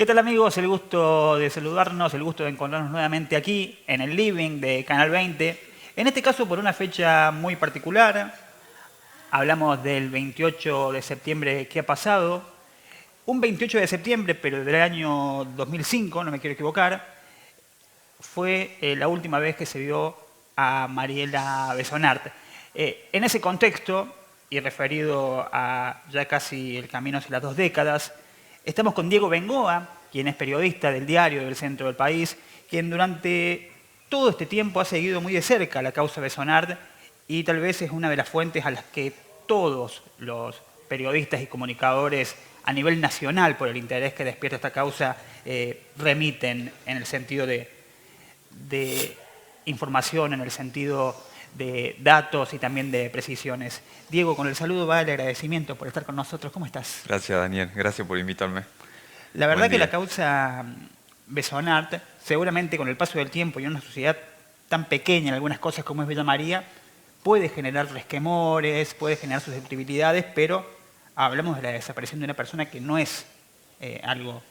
¿Qué tal amigos? El gusto de saludarnos, el gusto de encontrarnos nuevamente aquí en el living de Canal 20. En este caso por una fecha muy particular. Hablamos del 28 de septiembre que ha pasado. Un 28 de septiembre, pero del año 2005, no me quiero equivocar, fue la última vez que se vio a Mariela Besonart. En ese contexto, y referido a ya casi el camino hacia las 2 décadas, estamos con Diego Bengoa, quien es periodista del diario del centro del país, quien durante todo este tiempo ha seguido muy de cerca la causa Besonart y tal vez es una de las fuentes a las que todos los periodistas y comunicadores a nivel nacional, por el interés que despierta esta causa, remiten en el sentido de información, en el sentido de datos y también de precisiones. Diego, con el saludo va el agradecimiento por estar con nosotros. ¿Cómo estás? Gracias, Daniel. Gracias por invitarme. La verdad Buen que día. la causa Besonart, seguramente con el paso del tiempo y en una sociedad tan pequeña en algunas cosas como es Villa María, puede generar resquemores, puede generar susceptibilidades, pero hablamos de la desaparición de una persona que no es algo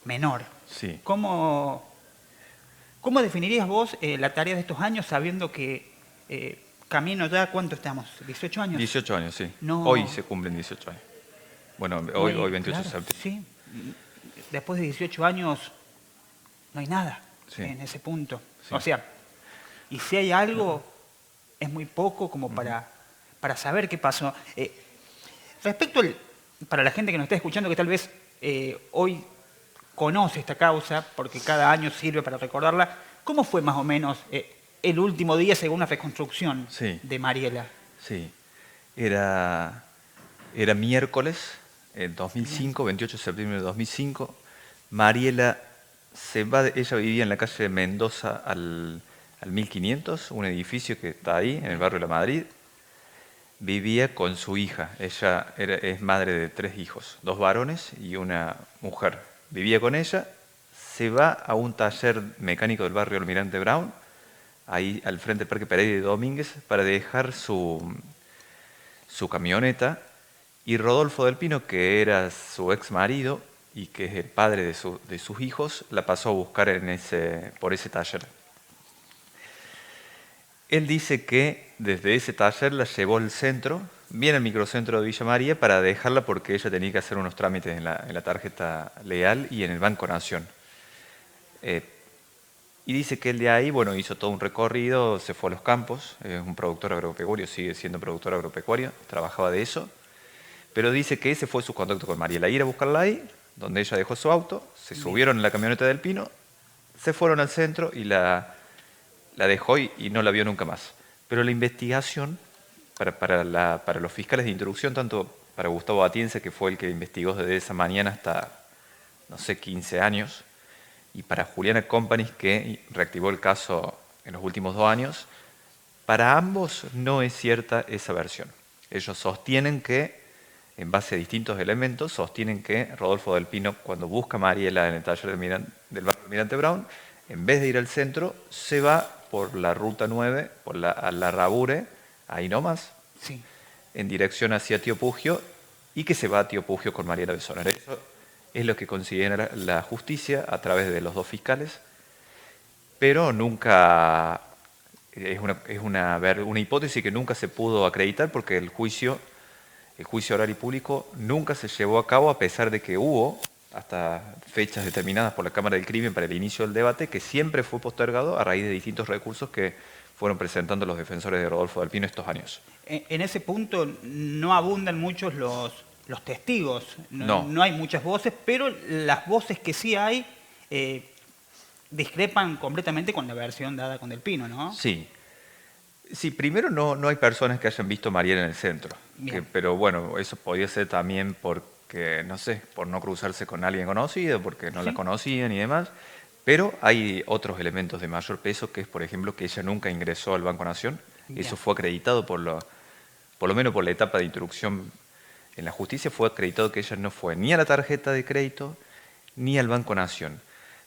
menor. Sí. ¿Cómo definirías vos la tarea de estos años sabiendo que camino ya, ¿cuánto estamos? ¿18 años? 18 años, sí. No. Hoy se cumplen 18 años. Bueno, hoy 28 claro, de septiembre. Sí. Después de 18 años no hay nada Sí. en ese punto. Sí. O sea, y si hay algo, es muy poco como para saber qué pasó. Respecto para la gente que nos está escuchando, que tal vez hoy conoce esta causa, porque cada año sirve para recordarla, ¿cómo fue más o menos el último día según la reconstrucción de Mariela? Sí. Era miércoles, en 2005, 28 de septiembre de 2005. Mariela ella vivía en la calle Mendoza al 1500, un edificio que está ahí, en el barrio de La Madrid. Vivía con su hija. Ella es madre de 3 hijos, 2 varones y una mujer. Vivía con ella, se va a un taller mecánico del barrio Almirante Brown, ahí al frente del Parque Pereira de Domínguez, para dejar su camioneta, y Rodolfo del Pino, que era su ex marido y que es el padre de sus hijos, la pasó a buscar por ese taller. Él dice que desde ese taller la llevó al centro, bien al microcentro de Villa María, para dejarla porque ella tenía que hacer unos trámites en la tarjeta Leal y en el Banco Nación. Y dice que él de ahí, bueno, hizo todo un recorrido, se fue a los campos, es un productor agropecuario, sigue siendo productor agropecuario, trabajaba de eso, pero dice que ese fue su contacto con Mariela, ir a buscarla ahí, donde ella dejó su auto, se subieron en la camioneta del Pino, se fueron al centro y la dejó y no la vio nunca más. Pero la investigación, para los fiscales de introducción, tanto para Gustavo Atienza, que fue el que investigó desde esa mañana hasta, no sé, 15 años, y para Juliana Companies, que reactivó el caso en los últimos 2 años, para ambos no es cierta esa versión. Ellos sostienen que, en base a distintos elementos, sostienen que Rodolfo del Pino, cuando busca a Mariela en el taller del barrio Almirante Brown, en vez de ir al centro, se va por la ruta 9, por la Larrabure, ahí nomás, Sí. en dirección hacia Tío Pugio, y que se va a Tío Pugio con Mariela Besonart. Eso es lo que considera la justicia a través de los 2 fiscales, pero nunca es una hipótesis que nunca se pudo acreditar porque el juicio oral y público nunca se llevó a cabo, a pesar de que hubo hasta fechas determinadas por la Cámara del Crimen para el inicio del debate, que siempre fue postergado a raíz de distintos recursos que fueron presentando los defensores de Rodolfo del Pino estos años. En ese punto no abundan muchos los testigos, No. No hay muchas voces, pero las voces que sí hay discrepan completamente con la versión dada con Del Pino, ¿no? Sí. Sí, primero no hay personas que hayan visto a Mariela en el centro. Pero bueno, eso podía ser también porque, no sé, por no cruzarse con alguien conocido, porque no la conocían y demás. Pero hay otros elementos de mayor peso, que es, por ejemplo, que ella nunca ingresó al Banco Nación. Eso fue acreditado por lo menos por la etapa de instrucción en la justicia, fue acreditado que ella no fue ni a la tarjeta de crédito ni al Banco Nación.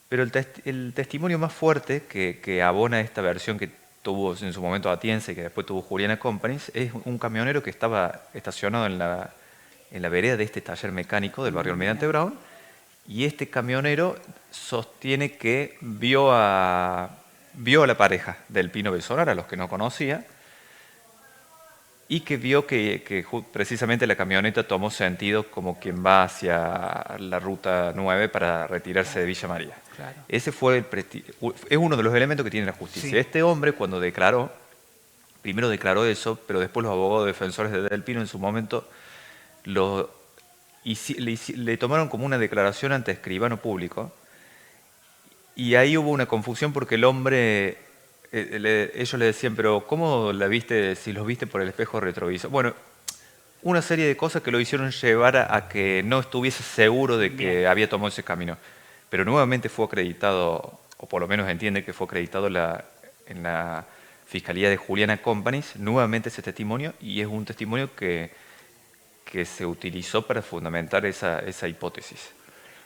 Pero el testimonio más fuerte que abona esta versión que tuvo en su momento Atienza y que después tuvo Juliana Companies es un camionero que estaba estacionado en la vereda de este taller mecánico del barrio Almirante Brown, Y este camionero sostiene que vio a la pareja del Pino Bessonar, a los que no conocía, y que vio que precisamente la camioneta tomó sentido como quien va hacia la ruta 9 para retirarse de Villa María. Claro. Ese fue es uno de los elementos que tiene la justicia. Sí. Este hombre, cuando declaró, primero declaró eso, pero después los abogados defensores de Del Pino en su momento le tomaron como una declaración ante escribano público, y ahí hubo una confusión porque el hombre, ellos le decían, pero ¿cómo la viste si los viste por el espejo retrovisor? Bueno, una serie de cosas que lo hicieron llevar a que no estuviese seguro de que Bien. había tomado ese camino. Pero nuevamente fue acreditado, o por lo menos entiende que fue acreditado en la Fiscalía de Juliana Companies, nuevamente ese testimonio, y es un testimonio que se utilizó para fundamentar esa hipótesis.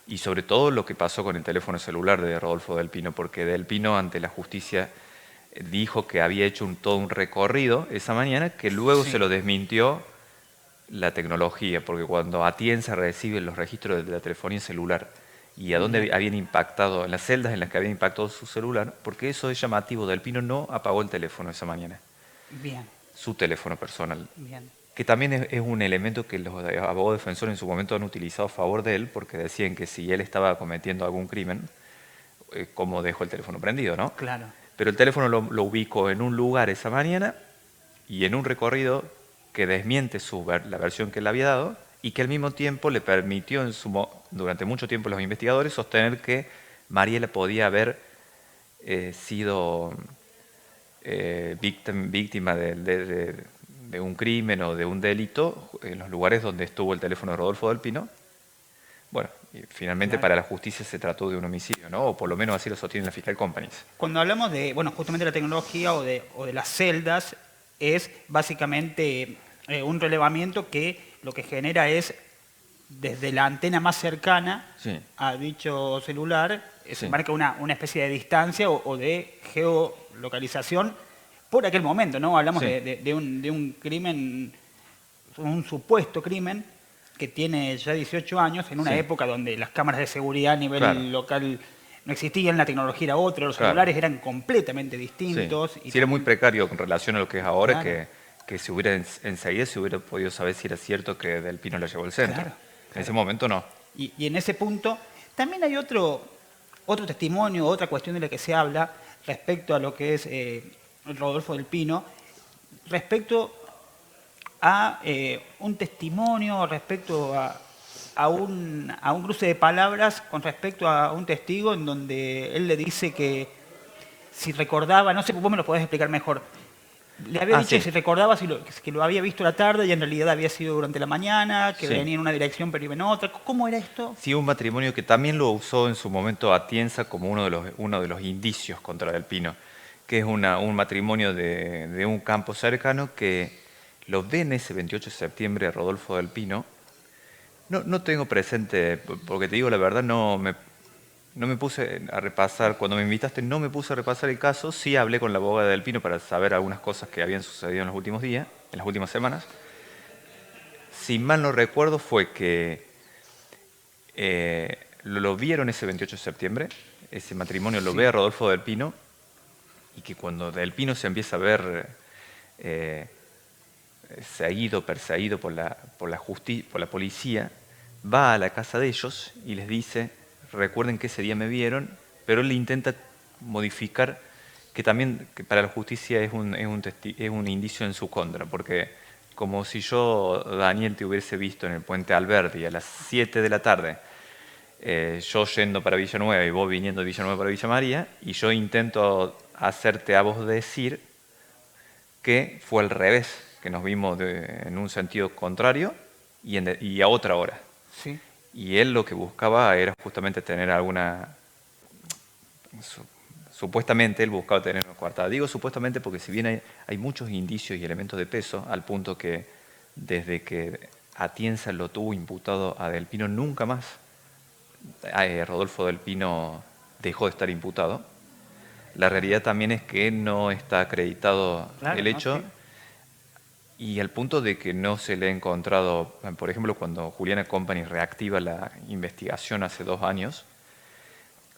Y sobre todo lo que pasó con el teléfono celular de Rodolfo Del Pino, porque Del Pino ante la justicia dijo que había hecho todo un recorrido esa mañana, que luego Sí. se lo desmintió la tecnología, porque cuando Atienza recibe los registros de la telefonía celular y a dónde habían impactado, en las celdas en las que habían impactado su celular, porque eso es llamativo, Del Pino no apagó el teléfono esa mañana, Bien. su teléfono personal. Bien. Que también es un elemento que los abogados defensores en su momento han utilizado a favor de él, porque decían que si él estaba cometiendo algún crimen, ¿cómo dejó el teléfono prendido, no? Claro. Pero el teléfono lo ubicó en un lugar esa mañana y en un recorrido que desmiente la versión que él había dado, y que al mismo tiempo le permitió durante mucho tiempo a los investigadores sostener que Mariela podía haber sido víctima de un crimen o de un delito en los lugares donde estuvo el teléfono de Rodolfo Del Pino. Bueno, y finalmente Claro. para la justicia se trató de un homicidio, ¿no? O por lo menos así lo sostiene la Fiscal Companies. Cuando hablamos de, bueno, justamente la tecnología o de las celdas, es básicamente un relevamiento que lo que genera es, desde la antena más cercana Sí. a dicho celular, se Sí. marca una especie de distancia o de geolocalización por aquel momento, ¿no? Hablamos Sí. de un crimen, un supuesto crimen que tiene ya 18 años, en una Sí. época donde las cámaras de seguridad a nivel Claro. local no existían, la tecnología era otra, los Claro. celulares eran completamente Sí. distintos. Sí, era muy precario con relación a lo que es ahora, Claro. que se hubiera enseguida se hubiera podido saber si era cierto que Del Pino la llevó al centro. Claro, En ese momento no. Y en ese punto también hay otro testimonio, otra cuestión de la que se habla respecto a lo que es Rodolfo Del Pino, respecto a un testimonio, respecto a un cruce de palabras con respecto a un testigo en donde él le dice que si recordaba, no sé, vos me lo podés explicar mejor, le había dicho Sí. que si recordaba que lo había visto a la tarde y en realidad había sido durante la mañana, que Sí. venía en una dirección pero iba en otra. ¿Cómo era esto? Sí, un matrimonio que también lo usó en su momento Atienza como uno de los indicios contra Del Pino, que es un matrimonio de un campo cercano que lo ven ese 28 de septiembre a Rodolfo Del Pino. No tengo presente, porque te digo la verdad, no me puse a repasar, cuando me invitaste no me puse a repasar el caso, sí hablé con la abogada Del Pino para saber algunas cosas que habían sucedido en los últimos días, en las últimas semanas. Si mal no recuerdo fue que lo vieron ese 28 de septiembre, ese matrimonio lo ve a Rodolfo Del Pino, y que cuando Del Pino se empieza a ver perseguido por la policía, va a la casa de ellos y les dice, recuerden que ese día me vieron, pero él le intenta modificar, que también que para la justicia es un indicio en su contra, porque como si yo, Daniel, te hubiese visto en el puente Alberdi a las 7 de la tarde, yo yendo para Villanueva y vos viniendo de Villanueva para Villa María, y yo intento hacerte a vos decir que fue al revés, que nos vimos en un sentido contrario y a otra hora. Sí. Y él lo que buscaba era justamente tener supuestamente él buscaba tener una coartada. Digo supuestamente porque si bien hay muchos indicios y elementos de peso, al punto que desde que Atienza lo tuvo imputado a Del Pino, nunca más Rodolfo Del Pino dejó de estar imputado. La realidad también es que no está acreditado Claro, el ¿no? hecho. Sí. Y al punto de que no se le ha encontrado, por ejemplo, cuando Juliana Company reactiva la investigación hace 2 años,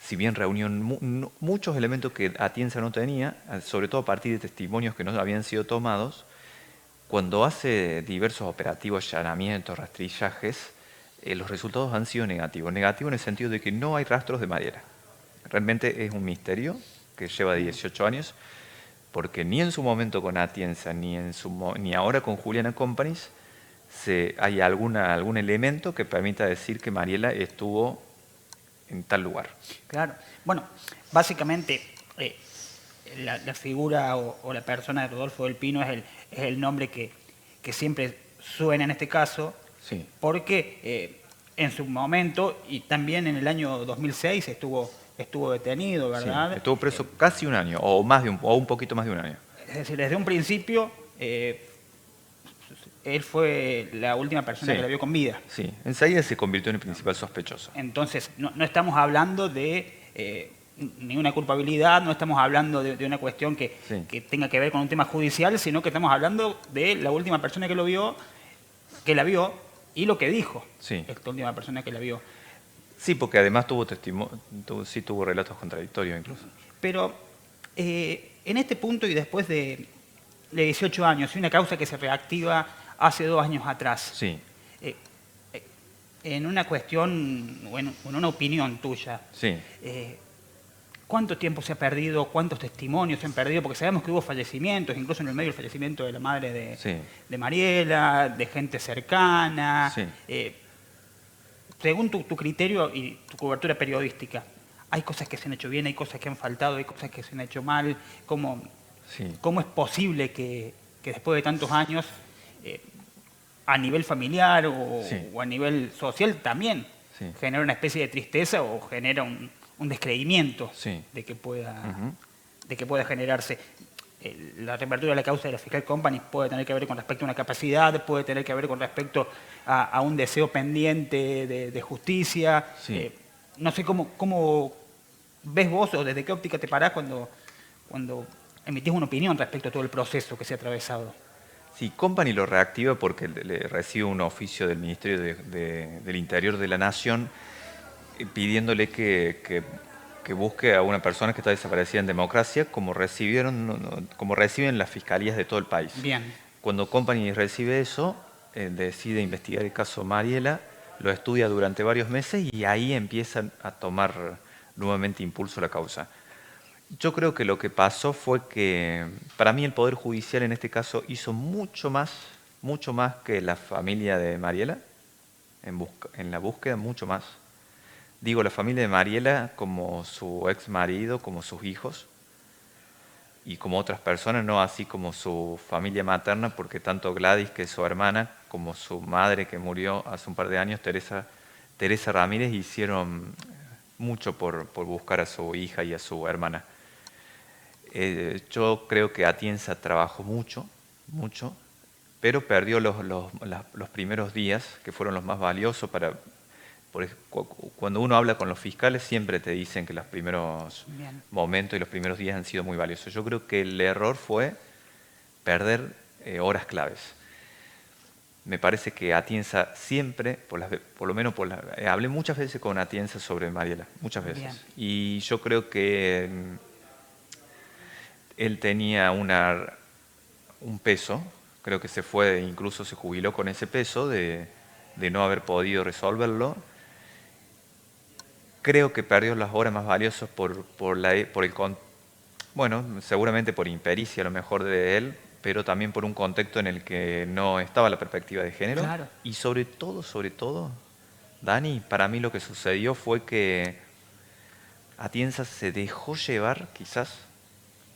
si bien reunió muchos elementos que Atienza no tenía, sobre todo a partir de testimonios que no habían sido tomados, cuando hace diversos operativos, allanamientos, rastrillajes, los resultados han sido negativos. Negativos en el sentido de que no hay rastros de Mariela. Realmente es un misterio que lleva 18 años, porque ni en su momento con Atienza, ni ahora con Juliana Companies, hay algún elemento que permita decir que Mariela estuvo en tal lugar. Claro. Bueno, básicamente la figura o la persona de Rodolfo del Pino es el nombre que siempre suena en este caso, Sí. porque en su momento y también en el año 2006 estuvo detenido, ¿verdad? Sí, estuvo preso casi un año, o un poquito más de un año. Es decir, desde un principio él fue la última persona que la vio con vida. Sí, enseguida se convirtió en el principal sospechoso. Entonces, no estamos hablando de ninguna culpabilidad, no estamos hablando de una cuestión que tenga que ver con un tema judicial, sino que estamos hablando de la última persona que la vio y lo que dijo esta última persona que la vio. Sí, porque además tuvo relatos contradictorios incluso. Pero en este punto y después de 18 años y una causa que se reactiva hace 2 años atrás, en una cuestión o en una opinión tuya, ¿cuánto tiempo se ha perdido? ¿Cuántos testimonios se han perdido? Porque sabemos que hubo fallecimientos, incluso en el medio del fallecimiento de la madre de Mariela, de gente cercana. Según tu criterio y tu cobertura periodística, ¿hay cosas que se han hecho bien, hay cosas que han faltado, hay cosas que se han hecho mal? ¿Cómo es posible que después de tantos años, a nivel familiar o a nivel social también, genera una especie de tristeza o genera un descreimiento de que pueda generarse? La reapertura de la causa de la Fiscal Company puede tener que ver con respecto a una capacidad, puede tener que ver con respecto a un deseo pendiente de justicia. No sé cómo ves vos o desde qué óptica te parás cuando emitís una opinión respecto a todo el proceso que se ha atravesado. Sí, Company lo reactiva porque le recibe un oficio del Ministerio del Interior de la Nación pidiéndole que busque a una persona que está desaparecida en democracia, como reciben las fiscalías de todo el país. Bien. Cuando Company recibe eso, decide investigar el caso Mariela, lo estudia durante varios meses y ahí empieza a tomar nuevamente impulso la causa. Yo creo que lo que pasó fue que, para mí, el Poder Judicial en este caso hizo mucho más que la familia de Mariela, en la búsqueda, mucho más. Digo, la familia de Mariela como su ex marido, como sus hijos, y como otras personas, no así como su familia materna, porque tanto Gladys, que es su hermana, como su madre, que murió hace un par de años, Teresa Ramírez, hicieron mucho por buscar a su hija y a su hermana. Yo creo que Atienza trabajó mucho, pero perdió los primeros días, que fueron los más valiosos cuando uno habla con los fiscales siempre te dicen que los primeros momentos y los primeros días han sido muy valiosos. Yo creo que el error fue perder horas claves. Me parece que Atienza siempre, por lo menos hablé muchas veces con Atienza sobre Mariela, muchas veces. Bien. Y yo creo que él tenía un peso, creo que incluso se jubiló con ese peso de no haber podido resolverlo. Creo que perdió las horas más valiosas seguramente por impericia a lo mejor de él, pero también por un contexto en el que no estaba la perspectiva de género. Claro. Y sobre todo, Dani, para mí lo que sucedió fue que Atienza se dejó llevar, quizás,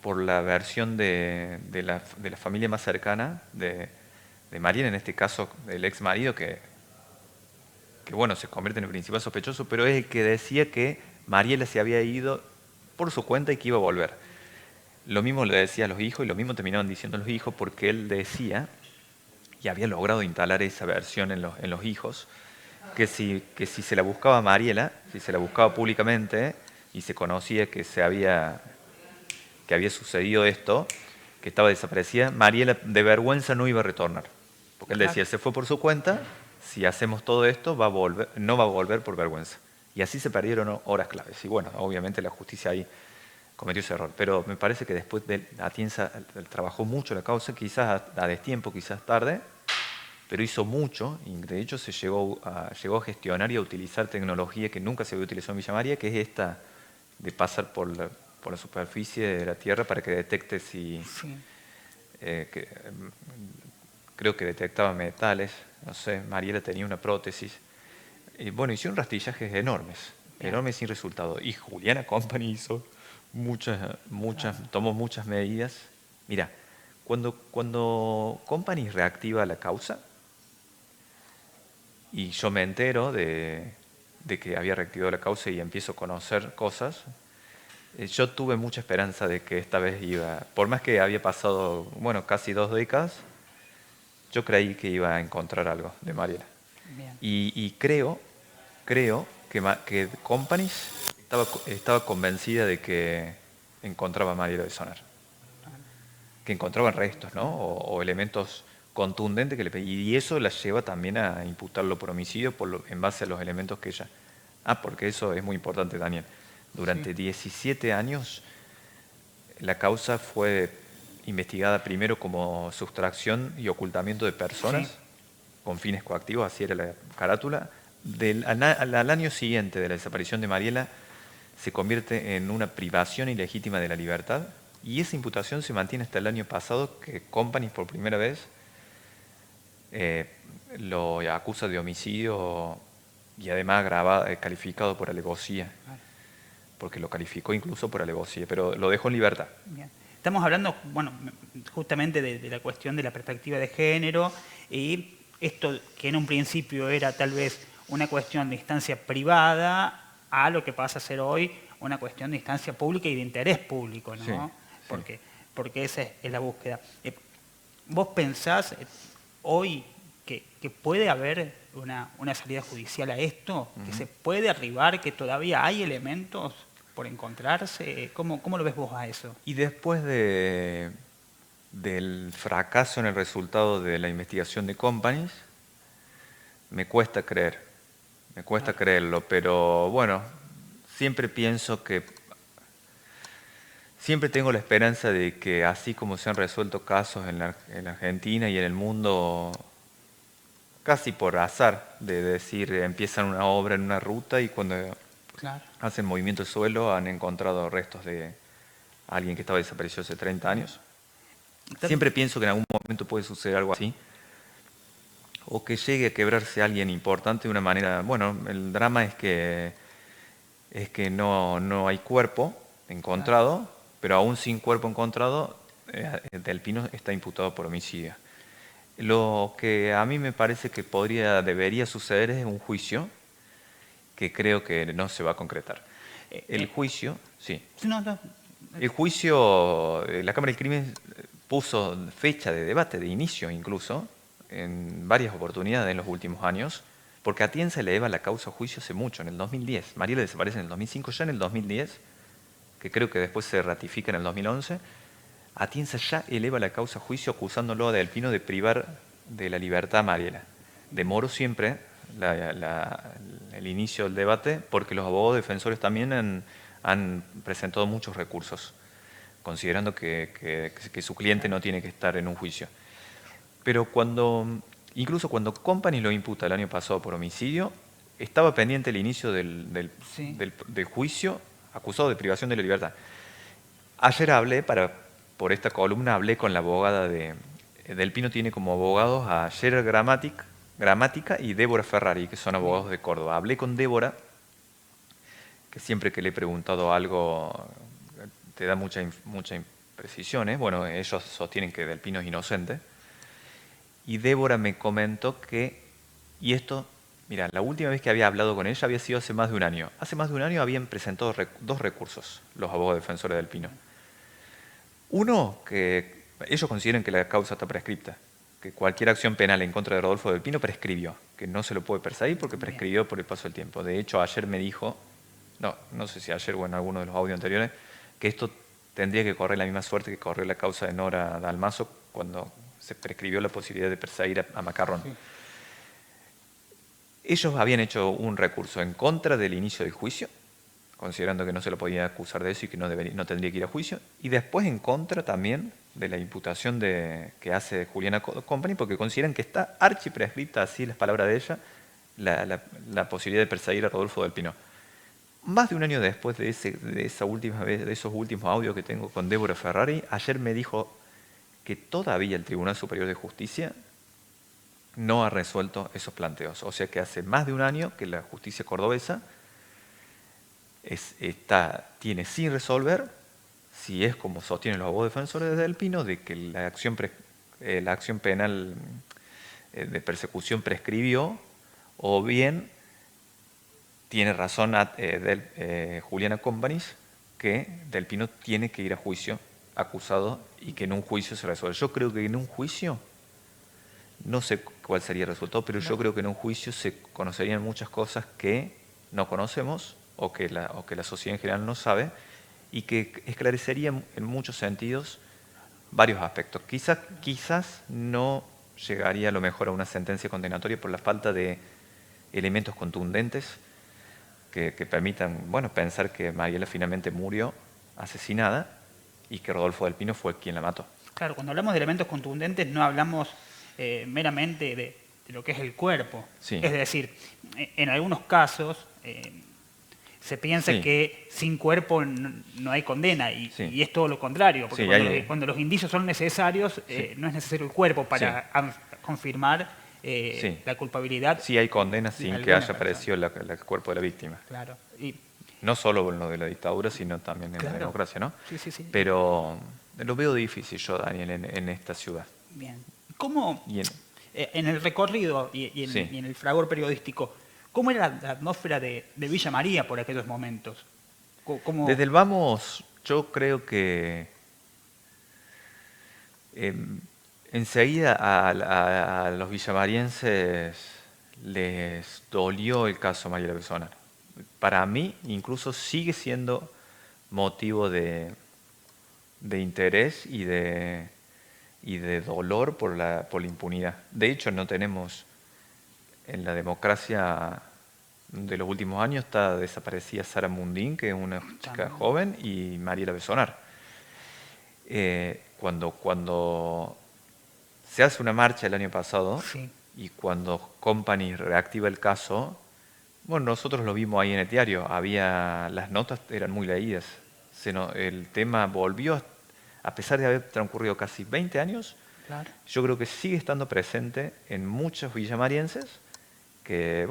por la versión de la familia más cercana de Mariela, en este caso el ex marido, que se convierte en el principal sospechoso, pero es el que decía que Mariela se había ido por su cuenta y que iba a volver. Lo mismo le decía a los hijos y lo mismo terminaban diciendo los hijos, porque él decía, y había logrado instalar esa versión en los hijos, que si se la buscaba a Mariela, si se la buscaba públicamente y se conocía que había sucedido esto, que estaba desaparecida, Mariela de vergüenza no iba a retornar. Porque él decía, se fue por su cuenta, si hacemos todo esto va a volver, no va a volver por vergüenza. Y así se perdieron horas claves. Y bueno, obviamente la justicia ahí cometió ese error. Pero me parece que después Atienza trabajó mucho la causa, quizás a destiempo, quizás tarde, pero hizo mucho, y de hecho se llegó a gestionar y a utilizar tecnología que nunca se había utilizado en Villa María, que es esta de pasar por la superficie de la Tierra para que detecte si... Sí. Creo que detectaba metales, no sé, Mariela tenía una prótesis. Bueno, hicieron rastrillajes enormes, enormes sin resultado. Y Juliana Company hizo tomó muchas medidas. Mira, cuando Company reactiva la causa, y yo me entero de que había reactivado la causa y empiezo a conocer cosas, yo tuve mucha esperanza de que esta vez iba, por más que había pasado, bueno, casi 2 décadas, yo creí que iba a encontrar algo de Mariela. Y creo que Companies estaba convencida de que encontraba a Mariela de Sonar. Que encontraban restos, ¿no? O elementos contundentes que y eso la lleva también a imputarlo por homicidio en base a los elementos que ella... porque eso es muy importante, Daniel. Durante 17 años la causa fue investigada primero como sustracción y ocultamiento de personas con fines coactivos, así era la carátula. Al año siguiente de la desaparición de Mariela se convierte en una privación ilegítima de la libertad y esa imputación se mantiene hasta el año pasado, que Company por primera vez lo acusa de homicidio y además calificado por alevosía, porque lo calificó incluso por alevosía, pero lo dejó en libertad. Bien. Estamos hablando, bueno, justamente de la cuestión de la perspectiva de género y esto que en un principio era tal vez una cuestión de instancia privada a lo que pasa a ser hoy una cuestión de instancia pública y de interés público, ¿no? Sí. Porque esa es la búsqueda. ¿Vos pensás hoy que puede haber una salida judicial a esto? ¿Que se puede arribar? ¿Que todavía hay elementos por encontrarse? ¿Cómo lo ves vos a eso? Y después del fracaso en el resultado de la investigación de Companies, me cuesta creerlo, pero bueno, siempre pienso que, siempre tengo la esperanza de que así como se han resuelto casos en la Argentina y en el mundo, casi por azar, de decir, empiezan una obra en una ruta y cuando hacen movimiento de suelo han encontrado restos de alguien que estaba desaparecido hace 30 años. Siempre pienso que en algún momento puede suceder algo así, o que llegue a quebrarse alguien importante de una manera... Bueno, el drama es que no hay cuerpo encontrado, pero aún sin cuerpo encontrado, Del Pino está imputado por homicidio. Lo que a mí me parece que debería suceder es un juicio, que creo que no se va a concretar. El juicio, sí. El juicio, la Cámara del Crimen puso fecha de debate, de inicio incluso, en varias oportunidades en los últimos años, porque Atienza eleva la causa a juicio hace mucho, en el 2010. Mariela desaparece en el 2005, ya en el 2010, que creo que después se ratifica en el 2011, Atienza ya eleva la causa a juicio acusándolo a Del Pino de privar de la libertad a Mariela. Demoró siempre el inicio del debate porque los abogados defensores también han presentado muchos recursos, considerando que su cliente no tiene que estar en un juicio. Pero incluso cuando Company lo imputa el año pasado por homicidio, estaba pendiente el inicio del juicio acusado de privación de la libertad. Ayer por esta columna hablé con la abogada Del Pino, tiene como abogados a Gerard Gramática y Débora Ferrari, que son abogados de Córdoba. Hablé con Débora, que siempre que le he preguntado algo te da mucha imprecisión. Bueno, ellos sostienen que Del Pino es inocente. Y Débora me comentó que, y esto, mira, la última vez que había hablado con ella había sido hace más de un año. Hace más de un año habían presentado 2 recursos los abogados defensores del Pino. Uno, que ellos consideran que la causa está prescripta, que cualquier acción penal en contra de Rodolfo Del Pino prescribió, que no se lo puede perseguir porque prescribió por el paso del tiempo. De hecho, ayer me dijo, no sé si ayer o en alguno de los audios anteriores, que esto tendría que correr la misma suerte que corrió la causa de Nora Dalmazo cuando se prescribió la posibilidad de perseguir a Macarrón. Sí. Ellos habían hecho un recurso en contra del inicio del juicio, considerando que no se lo podía acusar de eso y que no tendría que ir a juicio, y después en contra también de la imputación que hace Juliana Company, porque consideran que está archiprescripta, así las palabras de ella, la posibilidad de perseguir a Rodolfo del Pino. Más de un año después de esos últimos audios que tengo con Débora Ferrari, ayer me dijo que todavía el Tribunal Superior de Justicia no ha resuelto esos planteos. O sea que hace más de un año que la justicia cordobesa tiene sin resolver, si es como sostienen los abogados defensores de Del Pino, de que la acción penal de persecución prescribió, o bien tiene razón Juliana Companies que Del Pino tiene que ir a juicio acusado y que en un juicio se resuelve. Yo creo que en un juicio, no sé cuál sería el resultado, pero yo creo que en un juicio se conocerían muchas cosas que no conocemos o que la sociedad en general no sabe y que esclarecería en muchos sentidos varios aspectos. Quizás no llegaría a lo mejor a una sentencia condenatoria por la falta de elementos contundentes que permitan pensar que Mariela finalmente murió asesinada y que Rodolfo del Pino fue quien la mató. Claro, cuando hablamos de elementos contundentes no hablamos meramente de lo que es el cuerpo. Sí. Es decir, en algunos casos se piensa Sí. que sin cuerpo no hay condena y, Sí. y es todo lo contrario, porque Sí, cuando los indicios son necesarios, Sí. no es necesario el cuerpo para confirmar Sí. la culpabilidad. Sí hay condenas de sin que alguna haya persona. aparecido el cuerpo de la víctima. Claro. Y, No solo en lo de la dictadura, sino también en Claro. la democracia, ¿no? Sí, sí, sí. Pero lo veo difícil yo, Daniel, en esta ciudad. bien. ¿Cómo, Y en el recorrido y Sí. en el fragor periodístico, cómo era la atmósfera de Villa María por aquellos momentos? ¿Cómo- Desde el vamos, yo creo que enseguida a los villamarienses les dolió el caso Mariela Bessonar. Para mí, incluso sigue siendo motivo de interés y de dolor por la impunidad. De hecho, no tenemos en la democracia de los últimos años, está desaparecida Sara Mundín, que es una chica joven, y Mariela Bessonar. Cuando se hace una marcha el año pasado, Sí. y cuando Company reactiva el caso, nosotros lo vimos ahí en el diario, las notas eran muy leídas. El tema volvió, a pesar de haber transcurrido casi 20 años, Claro. yo creo que sigue estando presente en muchos villamarienses que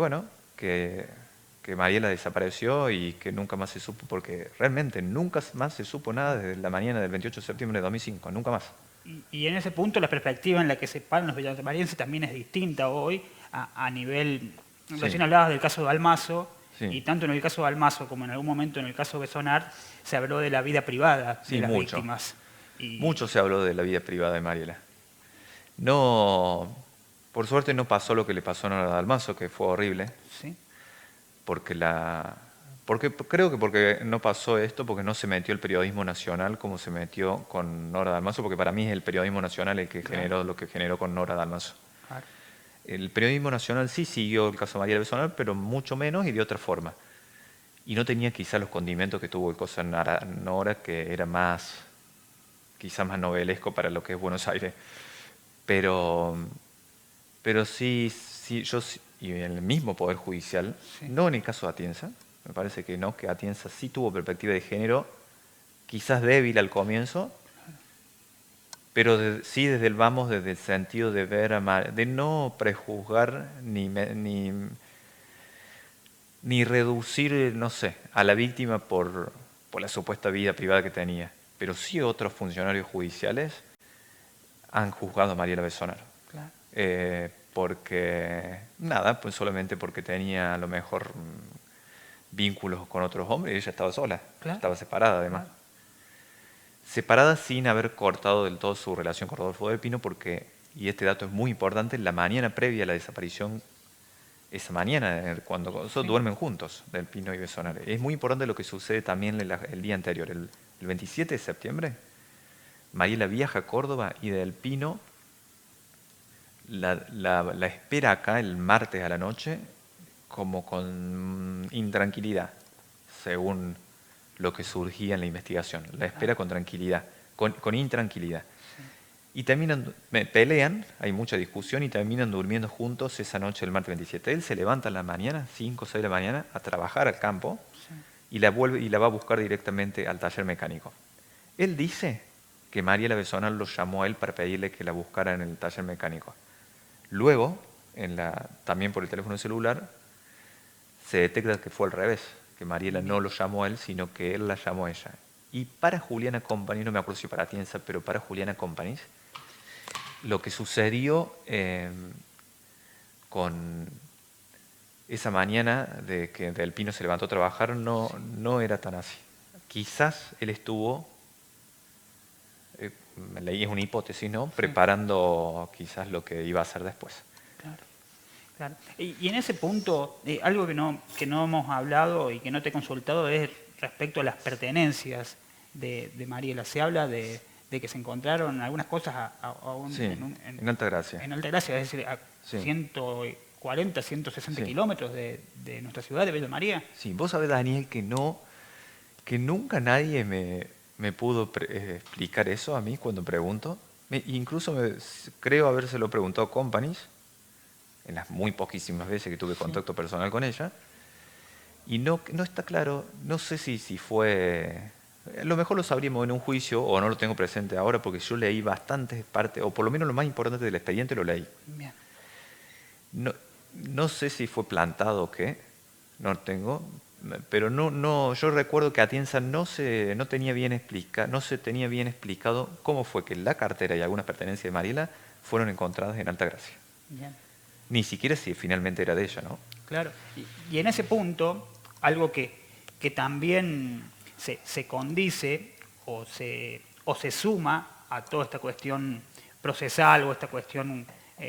Mariela desapareció y que nunca más se supo, porque realmente nunca más se supo nada desde la mañana del 28 de septiembre de 2005, nunca más. Y en ese punto la perspectiva en la que se paran los villamarienses también es distinta hoy a nivel... Sí. Recién hablabas del caso de Balmazo, Sí. y tanto en el caso de Balmazo como en algún momento en el caso de Bessonar se habló de la vida privada Sí, de las mucho. víctimas. Y, Mucho se habló de la vida privada de Mariela. No, por suerte no pasó lo que le pasó a Nora Dalmazo, que fue horrible, ¿sí? porque creo que porque no pasó esto, porque no se metió el periodismo nacional como se metió con Nora Dalmazo, porque para mí es el periodismo nacional el que generó lo que generó con Nora Dalmazo. Claro. El periodismo nacional sí siguió el caso de Mariela Bessonar, pero mucho menos y de otra forma. Y no tenía quizá los condimentos que tuvo el caso de Nora, que era quizás más novelesco para lo que es Buenos Aires. Pero sí, y en el mismo Poder Judicial, Sí. no en el caso de Atienza, me parece que no, que Atienza sí tuvo perspectiva de género, quizás débil al comienzo, pero sí desde el sentido de ver de no prejuzgar ni reducir, no sé, a la víctima por la supuesta vida privada que tenía. Pero sí otros funcionarios judiciales han juzgado a Mariela Bessonar. Claro. Pues solamente porque tenía a lo mejor vínculos con otros hombres y ella estaba sola, Claro. estaba separada además. Claro. Separada sin haber cortado del todo su relación con Rodolfo del Pino porque, y este dato es muy importante, la mañana previa a la desaparición, esa mañana, cuando duermen juntos, Del Pino y Bessonar. Es muy importante lo que sucede también el día anterior, El 27 de septiembre, Mariela viaja a Córdoba y de Del Pino la espera acá el martes a la noche como con intranquilidad, según lo que surgía en la investigación. La espera con tranquilidad, con intranquilidad. Y terminan, pelean, hay mucha discusión y terminan durmiendo juntos esa noche del martes 27. Él se levanta en la mañana, 5 o 6 de la mañana, a trabajar al campo y la va a buscar directamente al taller mecánico. Él dice que Mariela Besonal lo llamó a él para pedirle que la buscara en el taller mecánico. Luego, también por el teléfono celular, se detecta que fue al revés, que Mariela no lo llamó a él, sino que él la llamó a ella. Y para Juliana Companys, no me acuerdo si para Atienza, pero para Juliana Companys, lo que sucedió con esa mañana de que Del Pino se levantó a trabajar no era tan así. Quizás él estuvo, leí es una hipótesis, ¿no? Preparando quizás lo que iba a hacer después. Claro, claro. Y en ese punto, algo que no hemos hablado y que no te he consultado es respecto a las pertenencias de Mariela. Se habla de que se encontraron algunas cosas en Altagracia. En Altagracia, es decir, a 140, 160 kilómetros de nuestra ciudad, de Villa María. Sí, vos sabés, Daniel, que nunca nadie me pudo explicar eso a mí cuando pregunto. Incluso creo habérselo preguntado a Companys, en las muy poquísimas veces que tuve contacto personal con ella, y no está claro, no sé si fue... A lo mejor lo sabríamos en un juicio, o no lo tengo presente ahora, porque yo leí bastantes partes, o por lo menos lo más importante del expediente lo leí. Bien. No sé si fue plantado o qué, no tengo, pero yo recuerdo que Atienza no se tenía bien explicado cómo fue que la cartera y algunas pertenencias de Mariela fueron encontradas en Altagracia. Bien. Ni siquiera si finalmente era de ella, ¿no? Claro. Y en ese punto, algo que también se condice o se suma a toda esta cuestión procesal o esta cuestión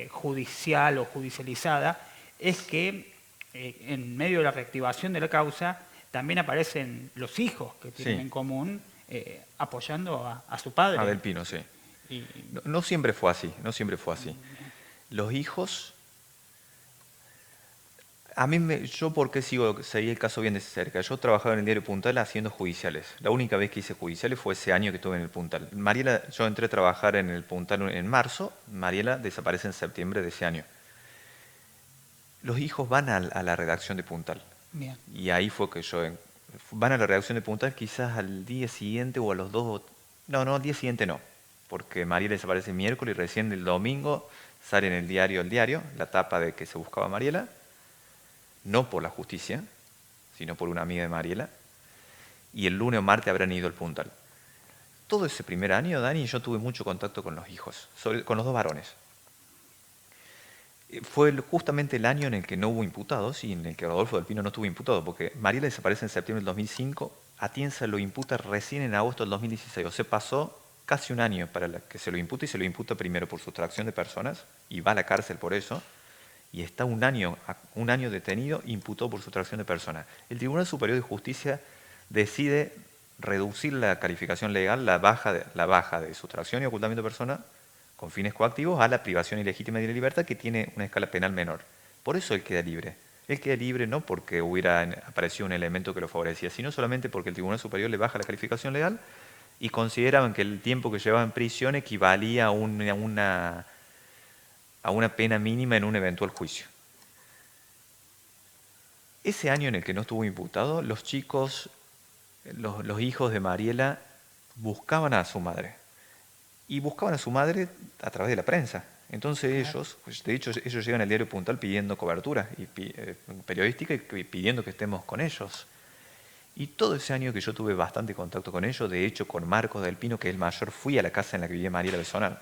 judicial o judicializada, es que en medio de la reactivación de la causa también aparecen los hijos que tienen en común apoyando a su padre. A Del Pino, sí. No siempre fue así, Los hijos... yo porque seguí el caso bien de cerca. Yo trabajaba en el diario Puntal haciendo judiciales. La única vez que hice judiciales fue ese año que estuve en el Puntal. Yo entré a trabajar en el Puntal en marzo, Mariela desaparece en septiembre de ese año. Los hijos van a la redacción de Puntal. Bien. Y ahí fue que van a la redacción de Puntal quizás al día siguiente o a los 2... No, al día siguiente no. Porque Mariela desaparece el miércoles y recién el domingo sale en el diario la tapa de que se buscaba a Mariela. No por la justicia, sino por una amiga de Mariela, y el lunes o martes habrán ido al Puntal. Todo ese primer año, Dani, yo tuve mucho contacto con los hijos, con los dos varones. Fue justamente el año en el que no hubo imputados y en el que Rodolfo Del Pino no estuvo imputado, porque Mariela desaparece en septiembre del 2005, Atienza lo imputa recién en agosto del 2016, o sea, pasó casi un año para que se lo impute, y se lo imputa primero por sustracción de personas, y va a la cárcel por eso, y está un año detenido, imputado por sustracción de personas. El Tribunal Superior de Justicia decide reducir la calificación legal, la baja de sustracción y ocultamiento de personas con fines coactivos a la privación ilegítima de la libertad, que tiene una escala penal menor. Por eso él queda libre. Él queda libre no porque hubiera aparecido un elemento que lo favorecía, sino solamente porque el Tribunal Superior le baja la calificación legal y consideraban que el tiempo que llevaba en prisión equivalía a una pena mínima en un eventual juicio. Ese año en el que no estuvo imputado, los chicos, los hijos de Mariela, buscaban a su madre. Y buscaban a su madre a través de la prensa. Entonces ellos llegan al diario Puntal pidiendo cobertura periodística y pidiendo que estemos con ellos. Y todo ese año que yo tuve bastante contacto con ellos, de hecho con Marcos Del Pino, que es el mayor, fui a la casa en la que vivía Mariela Besonal.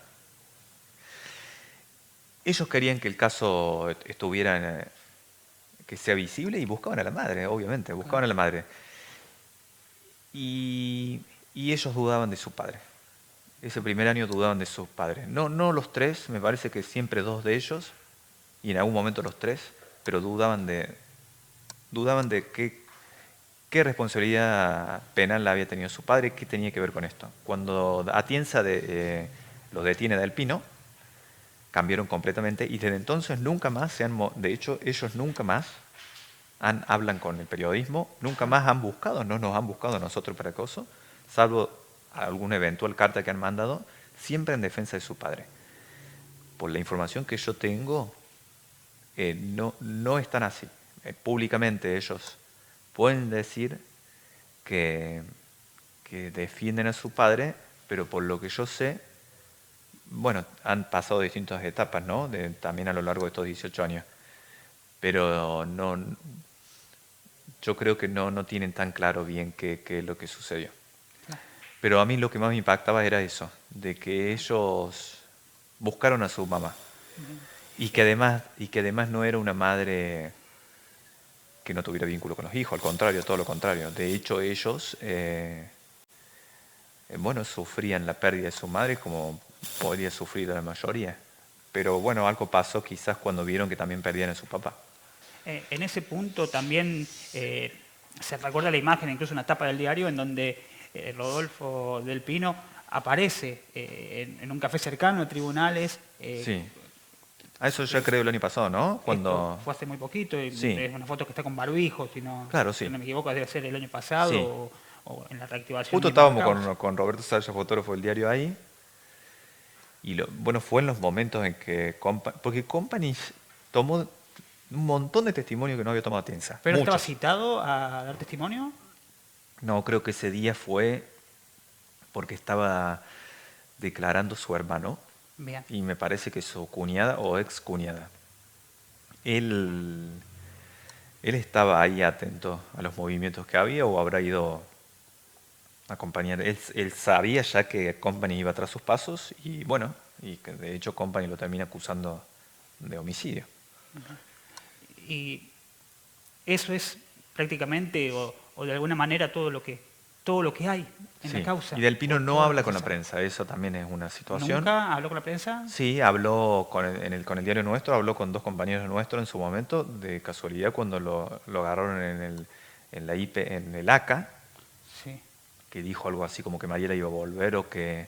Ellos querían que el caso estuviera, que sea visible, y buscaban a la madre, obviamente, buscaban a la madre. Y ellos dudaban de su padre. Ese primer año dudaban de sus padres. No los tres, me parece que siempre dos de ellos, y en algún momento los tres, pero dudaban de qué ¿Qué responsabilidad penal había tenido su padre? ¿Qué tenía que ver con esto? Cuando Atienza lo detiene Del Pino, cambiaron completamente y desde entonces nunca más de hecho ellos nunca más hablan con el periodismo, nunca más han buscado, no nos han buscado a nosotros para acoso, salvo alguna eventual carta que han mandado, siempre en defensa de su padre. Por la información que yo tengo, no están así. Públicamente ellos pueden decir que defienden a su padre, pero por lo que yo sé, bueno, han pasado distintas etapas, ¿no? También a lo largo de estos 18 años. Pero yo creo que no tienen tan claro bien qué es lo que sucedió. Pero a mí lo que más me impactaba era eso, de que ellos buscaron a su mamá. Y que además no era una madre que no tuviera vínculo con los hijos, al contrario, todo lo contrario. De hecho, ellos, sufrían la pérdida de su madre como podría sufrir la mayoría. Pero bueno, algo pasó quizás cuando vieron que también perdían a su papá. En ese punto también se recuerda la imagen, incluso una tapa del diario, en donde Rodolfo Del Pino aparece en un café cercano a tribunales. Sí. A eso ya creo el año pasado, ¿no? Esto fue hace muy poquito, y Sí. es una foto que está con barbijo, Claro, sí. si no me equivoco, debe ser el año pasado Sí. o en la reactivación. Justo misma de la estábamos causa. con Roberto Saya, fotógrafo del diario ahí, y fue en los momentos en que porque Company tomó un montón de testimonios que no había tomado Atienza. ¿Pero estaba Muchos. citado a dar testimonio? No, creo que ese día fue porque estaba declarando su hermano, Bien. y me parece que su cuñada o ex cuñada. Él estaba ahí atento a los movimientos que había o habrá ido a acompañar. Él sabía ya que Company iba tras sus pasos y bueno, y que de hecho Company lo termina acusando de homicidio. Y eso es prácticamente o de alguna manera todo lo que hay en Sí. la causa. Y Del Pino Por no todo lo habla que con se la sabe. prensa, eso también es una situación. ¿Nunca habló con la prensa? Sí, habló con el diario Nuestro, habló con dos compañeros nuestros en su momento, de casualidad cuando lo agarraron en la IP, en el ACA, Sí. que dijo algo así como que Mariela iba a volver o que,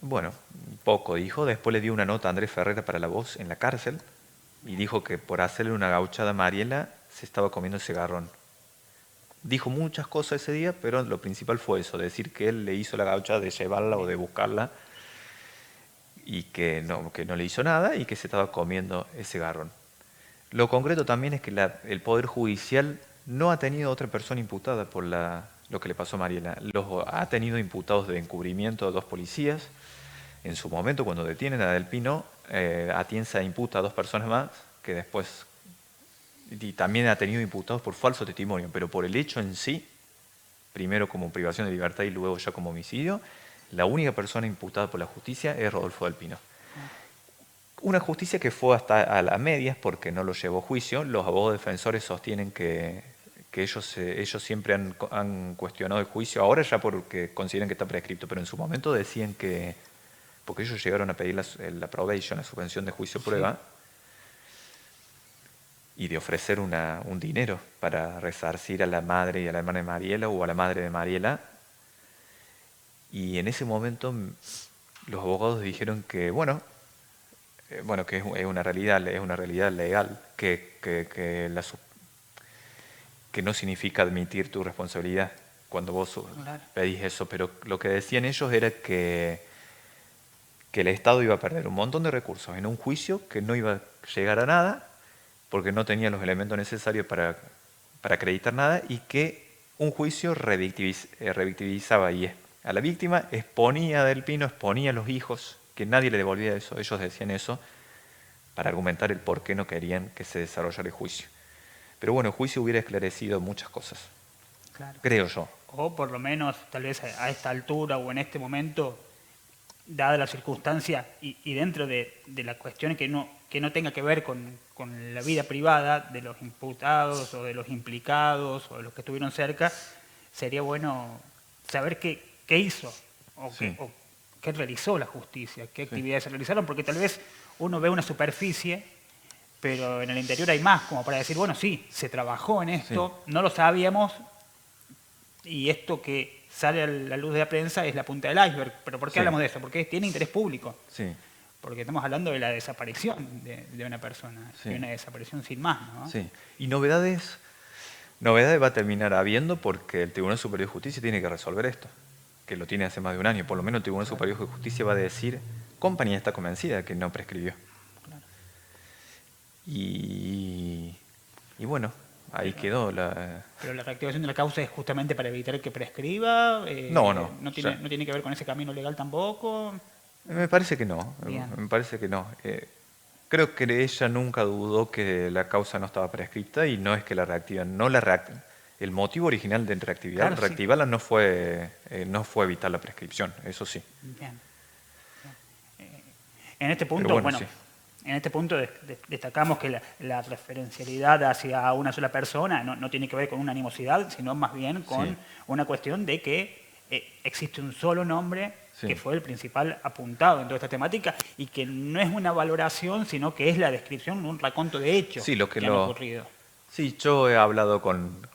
bueno, poco dijo. Después le dio una nota a Andrés Ferrera para La Voz en la cárcel y dijo que por hacerle una gauchada a Mariela se estaba comiendo ese garrón. Dijo muchas cosas ese día, pero lo principal fue eso, decir que él le hizo la gauchada de llevarla o de buscarla y que no le hizo nada y que se estaba comiendo ese garrón. Lo concreto también es que el Poder Judicial no ha tenido otra persona imputada por lo que le pasó a Mariela. Ha tenido imputados de encubrimiento a dos policías. En su momento, cuando detienen a Del Pino, Atienza imputa a dos personas más, que después... Y también ha tenido imputados por falso testimonio, pero por el hecho en sí, primero como privación de libertad y luego ya como homicidio, la única persona imputada por la justicia es Rodolfo Del Pino. Una justicia que fue hasta a las medias porque no lo llevó a juicio. Los abogados defensores sostienen que ellos siempre han cuestionado el juicio, ahora ya porque consideran que está prescripto, pero en su momento decían que, porque ellos llegaron a pedir la probation, la suspensión de juicio prueba, y de ofrecer un dinero para resarcir a la madre y a la hermana de Mariela o a la madre de Mariela. Y en ese momento los abogados dijeron que, que es una realidad legal, que no significa admitir tu responsabilidad cuando vos pedís eso, pero lo que decían ellos era que el Estado iba a perder un montón de recursos en un juicio que no iba a llegar a nada, porque no tenía los elementos necesarios para acreditar nada, y que un juicio revictimizaba a la víctima, exponía a Del Pino, exponía a los hijos, que nadie le devolvía eso. Ellos decían eso para argumentar el por qué no querían que se desarrollara el juicio. Pero bueno, el juicio hubiera esclarecido muchas cosas, claro, creo yo. O por lo menos, tal vez a esta altura o en este momento, dada la circunstancia y dentro de la cuestión que no tenga que ver con la vida privada de los imputados o de los implicados o de los que estuvieron cerca, sería bueno saber qué hizo o qué realizó la justicia, qué actividades se realizaron, porque tal vez uno ve una superficie pero en el interior hay más, como para decir, bueno, sí, se trabajó en esto, Sí. no lo sabíamos, y esto que sale a la luz de la prensa es la punta del iceberg. ¿Pero por qué Sí. hablamos de eso? Porque tiene interés público. Sí, Porque estamos hablando de la desaparición de una persona, Sí. de una desaparición sin más, ¿no? sí. Y novedades va a terminar habiendo porque el Tribunal Superior de Justicia tiene que resolver esto, que lo tiene hace más de un año. Por lo menos el Tribunal Superior de Justicia va a decir, compañía está convencida de que no prescribió. Claro. Y bueno, ahí quedó la... Pero la reactivación de la causa es justamente para evitar que prescriba. No, no ya. tiene que ver con ese camino legal tampoco. Me parece que no, Bien. me parece que no. Creo que ella nunca dudó que la causa no estaba prescripta y no es que la reactivan, no la reactivan. El motivo original de Claro, sí. reactivarla no fue evitar la prescripción, eso sí. Bien. En este punto, Pero bueno, sí. en este punto destacamos que la preferencialidad hacia una sola persona no tiene que ver con una animosidad, sino más bien con Sí. una cuestión de que existe un solo nombre Sí. que fue el principal apuntado en toda esta temática y que no es una valoración, sino que es la descripción, un raconto de hechos Sí, que han ocurrido. Sí, yo he hablado con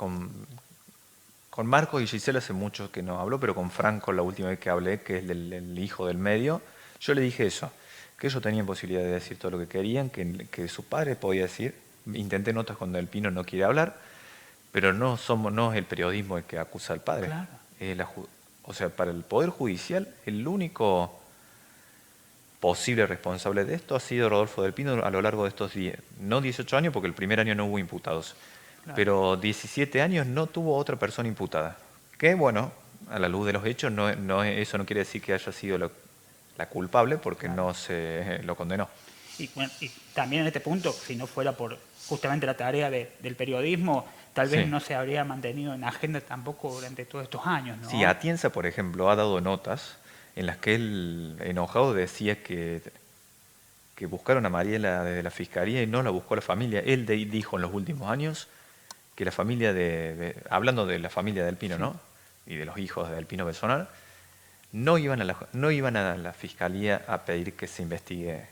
Marcos y Gisela hace mucho que no hablo, pero con Franco la última vez que hablé, que es el hijo del medio, yo le dije eso, que ellos tenían posibilidad de decir todo lo que querían, que su padre podía decir. Intenté notas cuando el Pino no quiere hablar, pero no es el periodismo el que acusa al padre. Claro. O sea, para el Poder Judicial, el único posible responsable de esto ha sido Rodolfo del Pino a lo largo de estos 10, no 18 años, porque el primer año no hubo imputados, Claro. pero 17 años no tuvo otra persona imputada. Que bueno, a la luz de los hechos, eso no quiere decir que haya sido la culpable, porque no se lo condenó. Y, bueno, y también en este punto, si no fuera por justamente la tarea del periodismo, tal vez Sí. no se habría mantenido en agenda tampoco durante todos estos años, ¿no? Sí, Atienza, por ejemplo, ha dado notas en las que él, enojado, decía que buscaron a Mariela desde la fiscalía y no la buscó la familia. Él dijo en los últimos años que la familia hablando de la familia del Pino, ¿no? Y de los hijos del Pino Bessonar, no iban a la fiscalía a pedir que se investigue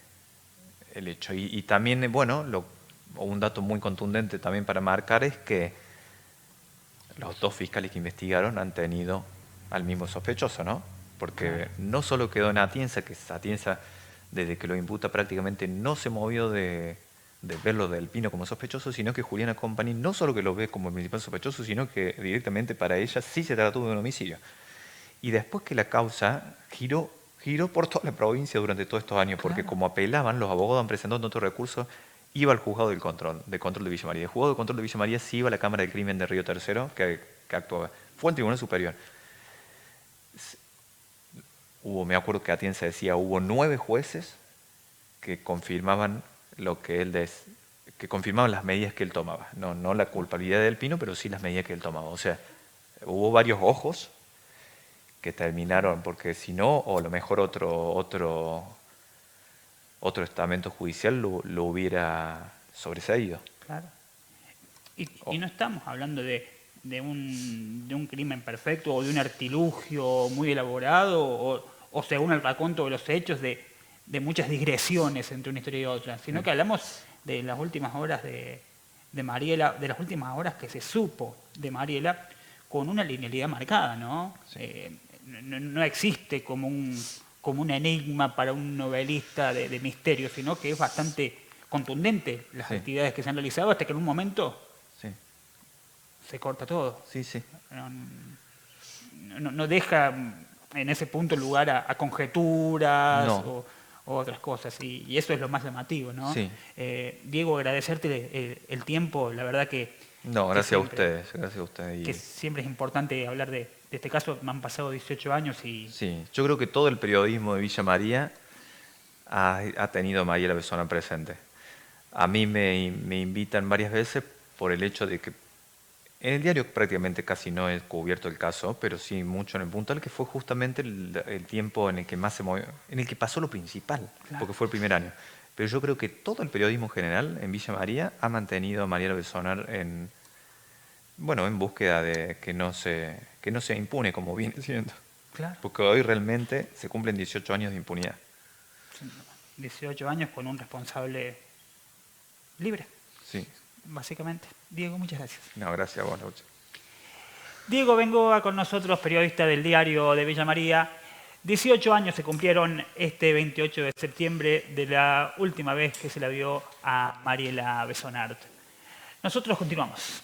el hecho. Y también, bueno, un dato muy contundente también para marcar es que los dos fiscales que investigaron han tenido al mismo sospechoso, ¿no? Porque Claro. no solo quedó en Atienza, que Atienza, desde que lo imputa prácticamente no se movió de verlo del Pino como sospechoso, sino que Juliana Company no solo que lo ve como el principal sospechoso, sino que directamente para ella sí se trató de un homicidio. Y después que la causa giró por toda la provincia durante todos estos años, porque Claro. como apelaban, los abogados han presentado otro recurso, iba al juzgado de control de Villa María. El juzgado de control de Villa María sí iba a la Cámara del Crimen de Río Tercero, que actuaba. Fue al Tribunal Superior. Me acuerdo que Atienza decía, hubo 9 jueces que confirmaban que confirmaban las medidas que él tomaba. No la culpabilidad del Pino, pero sí las medidas que él tomaba. O sea, hubo varios ojos que terminaron, porque si no, o a lo mejor otro estamento judicial lo hubiera sobreseído. Claro. Y no estamos hablando de un crimen perfecto o de un artilugio muy elaborado o según el raconto de los hechos de muchas digresiones entre una historia y otra, sino que hablamos de las últimas horas de Mariela, de las últimas horas que se supo de Mariela con una linealidad marcada, ¿no? No existe como un enigma para un novelista de misterio, sino que es bastante contundente las Sí. actividades que se han realizado hasta que en un momento Sí, se corta todo. sí, sí. No deja en ese punto lugar a conjeturas No. o otras cosas. Y eso es lo más llamativo, ¿no? Sí. Diego, agradecerte el tiempo. La verdad que No, que gracias a siempre- ustedes. Gracias a ustedes. que siempre es importante hablar de este caso. Me han pasado 18 años y Sí, yo creo que todo el periodismo de Villa María ha tenido a Mariela Bessonar presente. A mí me invitan varias veces por el hecho de que en el diario prácticamente casi no he cubierto el caso, pero sí mucho en el Puntal, que fue justamente el tiempo en el que más se movió, en el que pasó lo principal, Claro. porque fue el primer año. Pero yo creo que todo el periodismo general en Villa María ha mantenido a Mariela Bessonar en búsqueda de que no sea impune como viene siendo. claro, Porque hoy realmente se cumplen 18 años de impunidad. 18 años con un responsable libre, Sí. básicamente. Diego, muchas gracias. No, gracias a vos, Laucha. Diego Bengoa con nosotros, periodista del diario de Villa María. 18 años se cumplieron este 28 de septiembre de la última vez que se la vio a Mariela Besonart. Nosotros continuamos.